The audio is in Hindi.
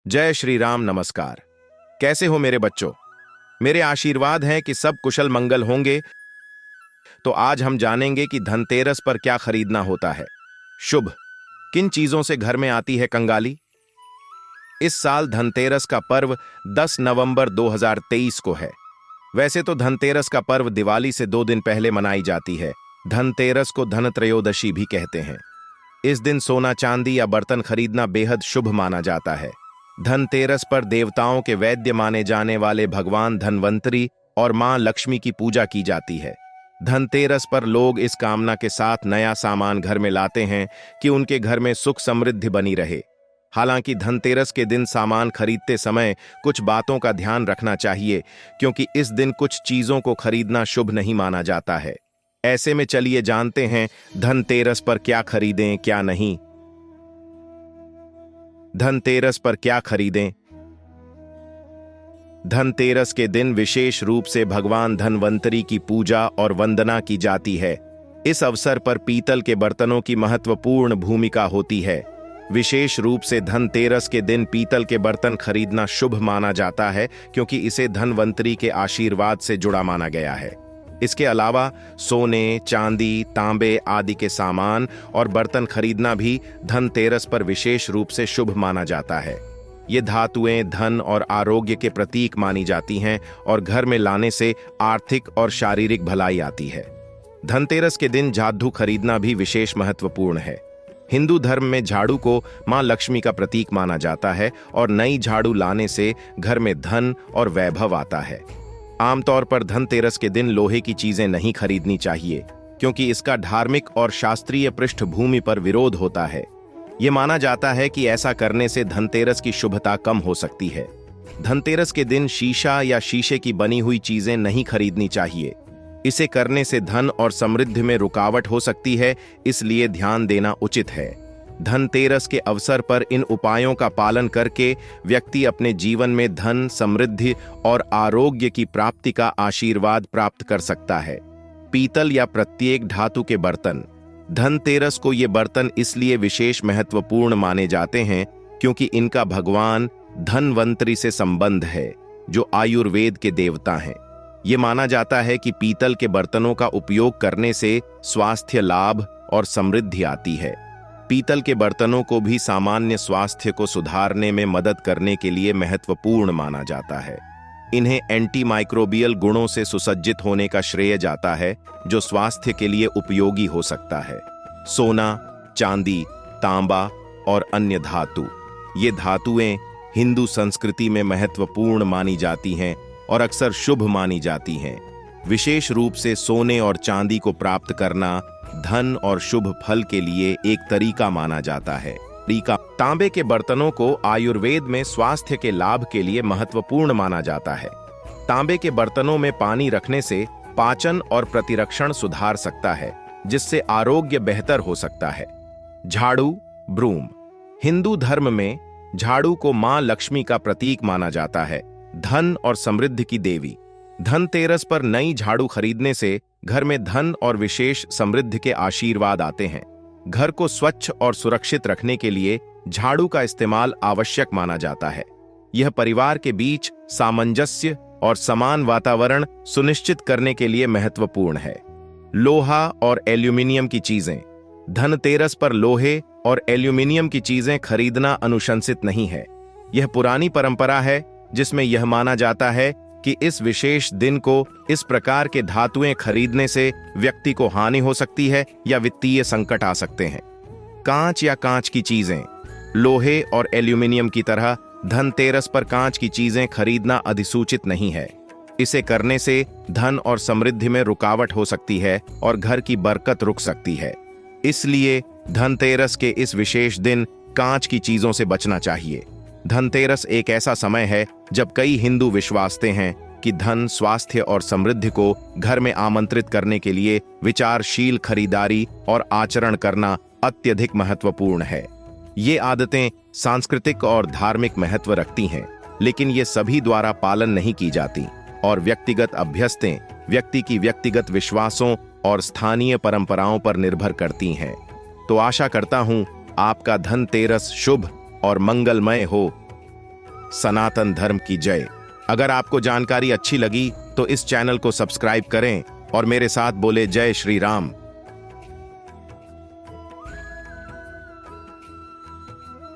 जय श्री राम। नमस्कार। कैसे हो मेरे बच्चों? मेरे आशीर्वाद हैं कि सब कुशल मंगल होंगे। तो आज हम जानेंगे कि धनतेरस पर क्या खरीदना होता है। शुभ किन चीजों से घर में आती है कंगाली? इस साल धनतेरस का पर्व 10 नवंबर 2023 को है। वैसे तो धनतेरस का पर्व दिवाली से 2 दिन पहले मनाई जाती है। धनतेरस को धनत्रयोदशी भी कहते हैं। इस दिन सोना चांदी या बर्तन खरीदना बेहद शुभ माना जाता है। धनतेरस पर देवताओं के वैद्य माने जाने वाले भगवान धनवंतरी और मां लक्ष्मी की पूजा की जाती है। धनतेरस पर लोग इस कामना के साथ नया सामान घर में लाते हैं कि उनके घर में सुख समृद्धि बनी रहे। हालांकि धनतेरस के दिन सामान खरीदते समय कुछ बातों का ध्यान रखना चाहिए, क्योंकि इस दिन कुछ चीजों को खरीदना शुभ नहीं माना जाता है। ऐसे में चलिए जानते हैं धनतेरस पर क्या खरीदें क्या नहीं। धनतेरस पर क्या खरीदें? धनतेरस के दिन विशेष रूप से भगवान धनवंतरी की पूजा और वंदना की जाती है। इस अवसर पर पीतल के बर्तनों की महत्वपूर्ण भूमिका होती है। विशेष रूप से धनतेरस के दिन पीतल के बर्तन खरीदना शुभ माना जाता है, क्योंकि इसे धनवंतरी के आशीर्वाद से जुड़ा माना गया है। इसके अलावा सोने, चांदी, तांबे आदि के सामान और बर्तन खरीदना भी धनतेरस पर विशेष रूप से शुभ माना जाता है। ये धातुएं धन और आरोग्य के प्रतीक मानी जाती हैं और घर में लाने से आर्थिक और शारीरिक भलाई आती है। धनतेरस के दिन झाड़ू खरीदना भी विशेष महत्वपूर्ण है। हिंदू धर्म में झाड़ू को मां लक्ष्मी का प्रतीक माना जाता है और नई झाड़ू लाने से घर में धन और वैभव आता है। आमतौर पर धनतेरस के दिन लोहे की चीजें नहीं खरीदनी चाहिए, क्योंकि इसका धार्मिक और शास्त्रीय पृष्ठभूमि पर विरोध होता है। यह माना जाता है कि ऐसा करने से धनतेरस की शुभता कम हो सकती है। धनतेरस के दिन शीशा या शीशे की बनी हुई चीजें नहीं खरीदनी चाहिए। इसे करने से धन और समृद्धि में रुकावट हो सकती है, इसलिए ध्यान देना उचित है। धनतेरस के अवसर पर इन उपायों का पालन करके व्यक्ति अपने जीवन में धन, समृद्धि और आरोग्य की प्राप्ति का आशीर्वाद प्राप्त कर सकता है। पीतल या प्रत्येक धातु के बर्तन। धनतेरस को ये बर्तन इसलिए विशेष महत्वपूर्ण माने जाते हैं क्योंकि इनका भगवान धनवंतरी से संबंध है, जो आयुर्वेद के देवता हैं। ये माना जाता है कि पीतल के बर्तनों का उपयोग करने से स्वास्थ्य लाभ और समृद्धि आती है। पीतल के बर्तनों को भी सामान्य स्वास्थ्य को सुधारने में मदद करने के लिए महत्वपूर्ण माना जाता है। इन्हें एंटीमाइक्रोबियल गुणों से सुसज्जित होने का श्रेय जाता है, जो स्वास्थ्य के लिए उपयोगी हो सकता है। सोना, चांदी, तांबा और अन्य धातु। ये धातुएं हिंदू संस्कृति में महत्वपूर्ण मानी जाती हैं और अक्सर शुभ मानी जाती हैं। विशेष रूप से सोने और चांदी को प्राप्त करना धन और शुभ फल के लिए एक तरीका माना जाता है। तांबे के बर्तनों को आयुर्वेद में स्वास्थ्य के लाभ के लिए महत्वपूर्ण माना जाता है। तांबे के बर्तनों में पानी रखने से पाचन और प्रतिरक्षण सुधार सकता है, जिससे आरोग्य बेहतर हो सकता है। झाड़ू, ब्रूम। हिंदू धर्म में झाड़ू को मां लक्ष्मी का प्रतीक माना जाता है, धन और समृद्धि की देवी। धनतेरस पर नई झाड़ू खरीदने से घर में धन और विशेष समृद्धि के आशीर्वाद आते हैं। घर को स्वच्छ और सुरक्षित रखने के लिए झाड़ू का इस्तेमाल आवश्यक माना जाता है। यह परिवार के बीच सामंजस्य और समान वातावरण सुनिश्चित करने के लिए महत्वपूर्ण है। लोहा और एल्यूमिनियम की चीजें। धनतेरस पर लोहे और एल्यूमिनियम की चीजें खरीदना अनुशंसित नहीं है। यह पुरानी परंपरा है, जिसमें यह माना जाता है कि इस विशेष दिन को इस प्रकार के धातुएं खरीदने से व्यक्ति को हानि हो सकती है या वित्तीय संकट आ सकते हैं। कांच या कांच की चीजें। लोहे और एल्यूमिनियम की तरह धनतेरस पर कांच की चीजें खरीदना अधिसूचित नहीं है। इसे करने से धन और समृद्धि में रुकावट हो सकती है और घर की बरकत रुक सकती है। इसलिए धनतेरस के इस विशेष दिन कांच की चीजों से बचना चाहिए। धनतेरस एक ऐसा समय है जब कई हिंदू विश्वासते हैं कि धन, स्वास्थ्य और समृद्धि को घर में आमंत्रित करने के लिए विचारशील खरीदारी और आचरण करना अत्यधिक महत्वपूर्ण है। ये आदतें सांस्कृतिक और धार्मिक महत्व रखती हैं, लेकिन ये सभी द्वारा पालन नहीं की जाती और व्यक्तिगत अभ्यस्तें व्यक्ति की व्यक्तिगत विश्वासों और स्थानीय परंपराओं पर निर्भर करती हैं। तो आशा करता हूं आपका धनतेरस शुभ और मंगलमय हो। सनातन धर्म की जय। अगर आपको जानकारी अच्छी लगी तो इस चैनल को सब्सक्राइब करें और मेरे साथ बोले जय श्री राम।